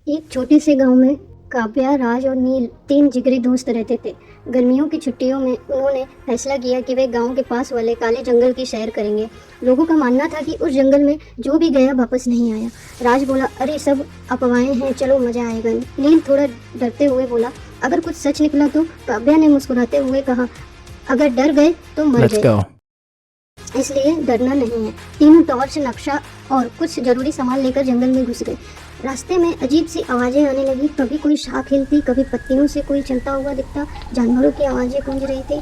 एक छोटे से गांव में काव्या, राज और नील तीन जिगरी दोस्त रहते थे। गर्मियों की छुट्टियों में उन्होंने फैसला किया कि वे गांव के पास वाले काले जंगल की सैर करेंगे। लोगों का मानना था कि उस जंगल में जो भी गया वापस नहीं आया। राज बोला, अरे सब अफवाहें हैं, चलो मजा आएगा। नील थोड़ा डरते हुए बोला, अगर कुछ सच निकला तो? काव्या ने मुस्कुराते हुए कहा, अगर डर गए तो मर गए, इसलिए डरना नहीं है। तीनों टॉर्च, नक्शा और कुछ जरूरी सामान लेकर जंगल में घुस गए। रास्ते में अजीब सी आवाजें आने लगी। कभी कोई शाख हिलती, कभी पत्तियों से कोई चलता हुआ दिखता। जानवरों की आवाजें गूंज रही थी।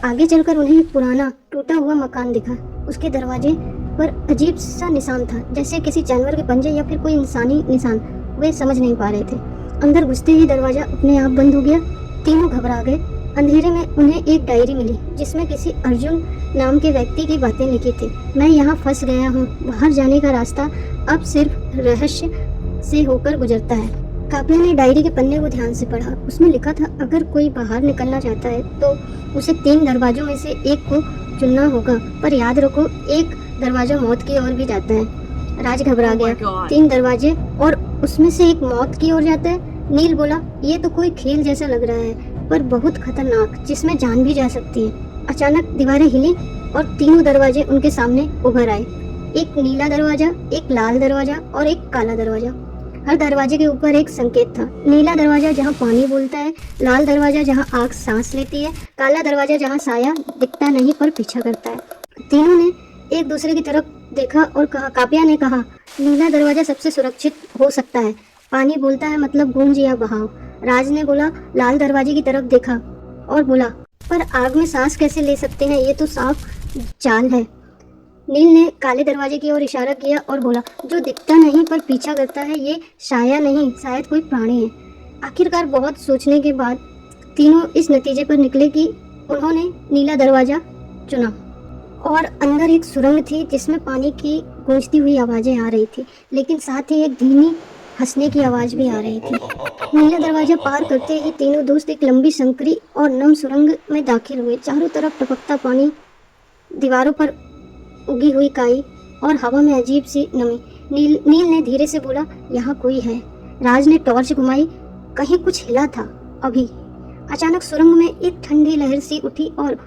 आगे चलकर उन्हें एक पुराना टूटा हुआ मकान दिखा। उसके दरवाजे पर अजीब सा निशान था, जैसे किसी जानवर के पंजे या फिर कोई इंसानी निशान। वे समझ नहीं पा रहे थे। अंदर घुसते ही दरवाजा अपने आप बंद हो गया। तीनों घबरा गए। अंधेरे में उन्हें एक डायरी मिली जिसमें किसी अर्जुन नाम के व्यक्ति की बातें लिखी थी। मैं यहाँ फंस गया हूँ, बाहर जाने का रास्ता अब सिर्फ रहस्य से होकर गुजरता है। काव्या ने डायरी के पन्ने को ध्यान से पढ़ा। उसमें लिखा था, अगर कोई बाहर निकलना चाहता है तो उसे 3 दरवाजों में से एक को चुनना होगा, पर याद रखो एक दरवाजा मौत की ओर भी जाता है। राज घबरा गया। 3 दरवाजे और उसमें से एक मौत की ओर जाता है। नील बोला, ये तो कोई खेल जैसा लग रहा है, पर बहुत खतरनाक, जिसमें जान भी जा सकती है। अचानक दीवारें हिली और तीनों दरवाजे उनके सामने उभर आए। एक नीला दरवाजा, एक लाल दरवाजा और एक काला दरवाजा। हर दरवाजे के ऊपर एक संकेत था। नीला दरवाजा जहाँ पानी बोलता है, लाल दरवाजा जहाँ आग सांस लेती है, काला दरवाजा जहाँ साया दिखता नहीं पर पीछा करता है। तीनों ने एक दूसरे की तरफ देखा और कहा, काव्या ने कहा, नीला दरवाजा सबसे सुरक्षित हो सकता है, पानी बोलता है मतलब गूंज या बहाव। राज ने बोला, लाल दरवाजे की तरफ देखा और बोला, पर आग में सांस कैसे ले सकते हैं, ये तो साफ चाल है। नील ने काले दरवाजे की ओर इशारा किया और बोला, जो दिखता नहीं पर पीछा करता है, ये साया नहीं, शायद कोई प्राणी है। आखिरकार बहुत सोचने के बाद तीनों इस नतीजे पर निकले कि उन्होंने नीला दरवाजा चुना। और अंदर एक सुरंग थी जिसमें पानी की गूंजती हुई आवाजें आ रही थी, लेकिन साथ ही एक धीमी हंसने की आवाज भी आ रही थी। नीला दरवाजा पार करते ही तीनों दोस्त एक लंबी संकरी और नम सुरंग में दाखिल हुए। चारों तरफ टपकता पानी, दीवारों पर उगी हुई काई और हवा में अजीब सी नमी। नील ने धीरे से बोला, यहाँ कोई है। राज ने टॉर्च घुमाई, कहीं कुछ हिला था अभी। अचानक सुरंग में एक ठंडी लहर सी उठी और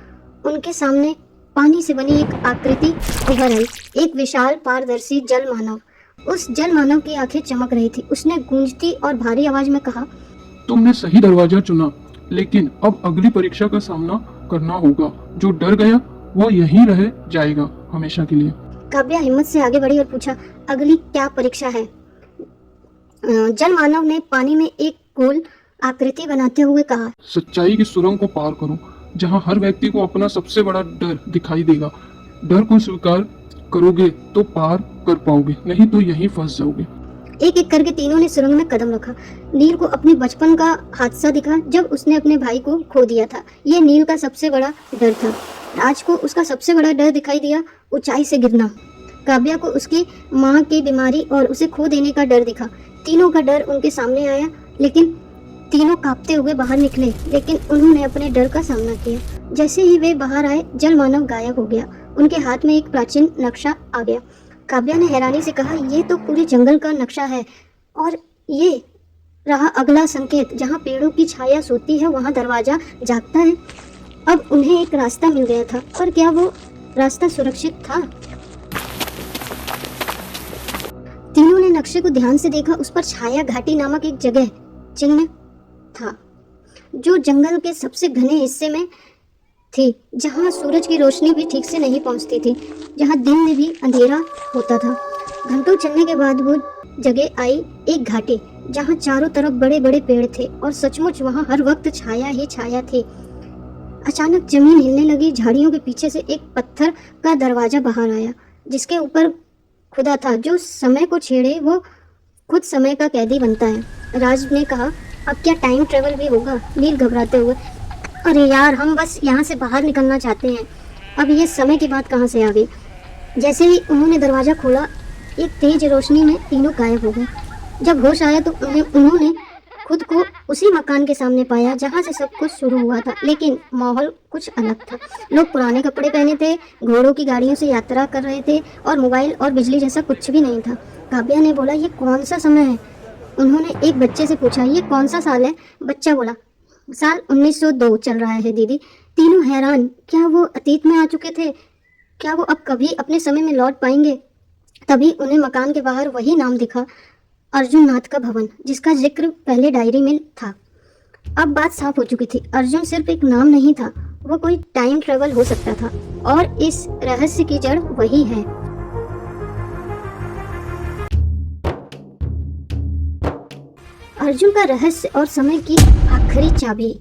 उनके सामने पानी से बनी एक आकृति उभर आई। एक विशाल पारदर्शी जल मानव। उस जल मानव की आंखें चमक रही थी। उसने गूंजती और भारी आवाज में कहा, तुमने सही दरवाजा चुना, लेकिन अब अगली परीक्षा का सामना करना होगा। जो डर गया वो यहीं रह जाएगा हमेशा के लिए। काव्या हिम्मत से आगे बढ़ी और पूछा, अगली क्या परीक्षा है? जल मानव ने पानी में एक गोल आकृति बनाते हुए कहा, सच्चाई की सुरंग को पार करो, जहाँ हर व्यक्ति को अपना सबसे बड़ा डर दिखाई देगा। डर को स्वीकार करोगे तो पार कर पाओगे, नहीं तो यहीं फंस जाओगे। एक एक करके तीनों ने सुरंग में कदम रखा। नील को अपने बचपन का हादसा दिखा जब उसने अपने भाई को खो दिया था। ये नील का सबसे बड़ा डर था। राज को उसका सबसे बड़ा डर दिखाई दिया, ऊंचाई से गिरना। काव्या को उसकी माँ की बीमारी और उसे खो देने का डर दिखा। तीनों का डर उनके सामने आया, लेकिन तीनों कांपते हुए बाहर निकले, लेकिन उन्होंने अपने डर का सामना किया। जैसे ही वे बाहर आए, जल मानव गायब हो गया। उनके हाथ में एक प्राचीन नक्शा आ गया। काव्या ने हैरानी से कहा, ये तो पूरे जंगल का नक्शा है, और ये रहा अगला संकेत। जहाँ पेड़ों की छाया सोती है वहाँ दरवाजा जागता है। अब उन्हें एक रास्ता मिल गया था, पर क्या वो रास्ता सुरक्षित था? तीनों ने नक्शे को ध्यान से देखा। उस पर छाया घाटी नामक एक जगह चिन्ह था, जो जंगल के सबसे घने हिस्से में थी, जहाँ सूरज की रोशनी भी ठीक से नहीं पहुँचती थी, जहाँ दिन में भी अंधेरा होता था। घंटों चलने के बाद वो जगह आई, एक घाटी जहाँ चारों तरफ बड़े बड़े पेड़ थे और सचमुच वहाँ हर वक्त छाया ही छाया थी। अचानक जमीन हिलने लगी। झाड़ियों के पीछे से एक पत्थर का दरवाजा बाहर आया, जिसके ऊपर खुदा था, जो समय को छेड़े वो खुद समय का कैदी बनता है। राज ने कहा, अब क्या टाइम ट्रेवल भी होगा? नील घबराते हुए, अरे यार, हम बस यहाँ से बाहर निकलना चाहते हैं, अब ये समय की बात कहाँ से आ गई? जैसे ही उन्होंने दरवाज़ा खोला, एक तेज रोशनी में तीनों गायब हो गए। जब होश आया तो उन्होंने खुद को उसी मकान के सामने पाया जहाँ से सब कुछ शुरू हुआ था, लेकिन माहौल कुछ अलग था। लोग पुराने कपड़े पहने थे, घोड़ों की गाड़ियों से यात्रा कर रहे थे और मोबाइल और बिजली जैसा कुछ भी नहीं था। काव्या ने बोला, ये कौन सा समय है? उन्होंने एक बच्चे से पूछा, ये कौन सा साल है? बच्चा बोला, साल 1902 चल रहा है दीदी। तीनों हैरान, क्या वो अतीत में आ चुके थे? क्या वो अब कभी अपने समय में लौट पाएंगे? तभी उन्हें मकान के बाहर वही नाम दिखा, अर्जुन नाथ का भवन, जिसका जिक्र पहले डायरी में था। अब बात साफ हो चुकी थी, अर्जुन सिर्फ एक नाम नहीं था, वो कोई टाइम ट्रेवल हो सकता था, और इस रहस्य की जड़ वही है। अर्जुन का रहस्य और समय की आखिरी चाबी।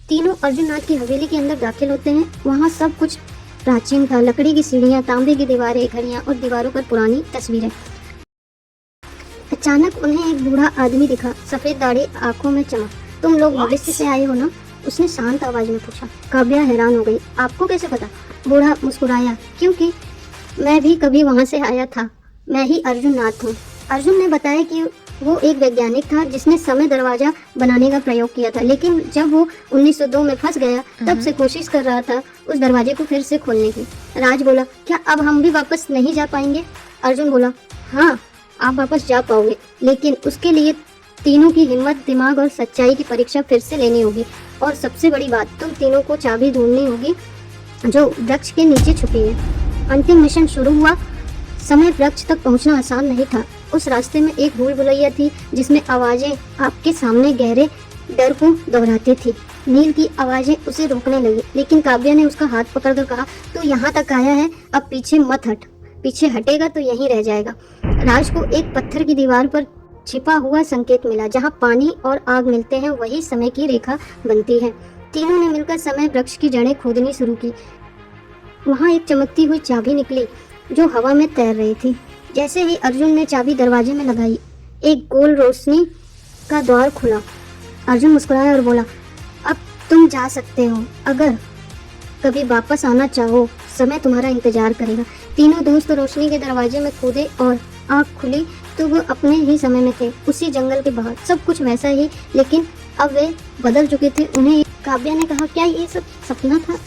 तीनों अर्जुन नाथ की हवेली के अंदर दाखिल होते हैं। वहाँ सब कुछ प्राचीन था, लकड़ी की सीढ़ियाँ, तांबे की दीवारें, घड़ियाँ और दीवारों पर पुरानी तस्वीरें। अचानक उन्हें एक बूढ़ा आदमी दिखा, सफेद दाढ़ी, आंखों में चमक। तुम लोग भविष्य से आए हो ना? उसने शांत आवाज में पूछा। काव्या हैरान हो गई, आपको कैसे पता? बूढ़ा मुस्कुराया, क्योंकि मैं भी कभी वहां से आया था, मैं ही अर्जुन नाथ हूँ। अर्जुन ने बताया कि वो एक वैज्ञानिक था जिसने समय दरवाजा बनाने का प्रयोग किया था, लेकिन जब वो 1902 में फंस गया तब से कोशिश कर रहा था उस दरवाजे को फिर से खोलने की। राज बोला, क्या अब हम भी वापस नहीं जा पाएंगे? अर्जुन बोला, हाँ आप वापस जा पाओगे, लेकिन उसके लिए तीनों की हिम्मत, दिमाग और सच्चाई की परीक्षा फिर से लेनी होगी। और सबसे बड़ी बात, तुम तीनों को चाबी ढूंढनी होगी जो वृक्ष के नीचे छुपी है। अंतिम मिशन शुरू हुआ। समय वृक्ष तक पहुंचना आसान नहीं था। उस रास्ते में एक भूल भुलैया थी जिसमें आवाजें आपके सामने गहरे डर को दोहराती थी। नील की आवाजें उसे रोकने लगी, लेकिन काव्या ने उसका हाथ पकड़कर कहा, तू यहाँ तक आया है, अब पीछे मत हट, पीछे हटेगा तो यहीं रह जाएगा। राज को एक पत्थर की दीवार पर छिपा हुआ संकेत मिला, जहाँ पानी और आग मिलते हैं वही समय की रेखा बनती है। तीनों ने मिलकर समय वृक्ष की जड़ें खोदनी शुरू की। वहाँ एक चमकती हुई चाबी निकली जो हवा में तैर रही थी। जैसे ही अर्जुन ने चाबी दरवाजे में लगाई, एक गोल रोशनी का द्वार खुला। अर्जुन मुस्कुराया और बोला, अब तुम जा सकते हो, अगर कभी वापस आना चाहो समय तुम्हारा इंतजार करेगा। तीनों दोस्त रोशनी के दरवाजे में कूदे और आँख खुली तो वो अपने ही समय में थे, उसी जंगल के बाहर। सब कुछ वैसा ही, लेकिन अब वे बदल चुके थे। उन्हें काव्या ने कहा, क्या ये सब सपना था?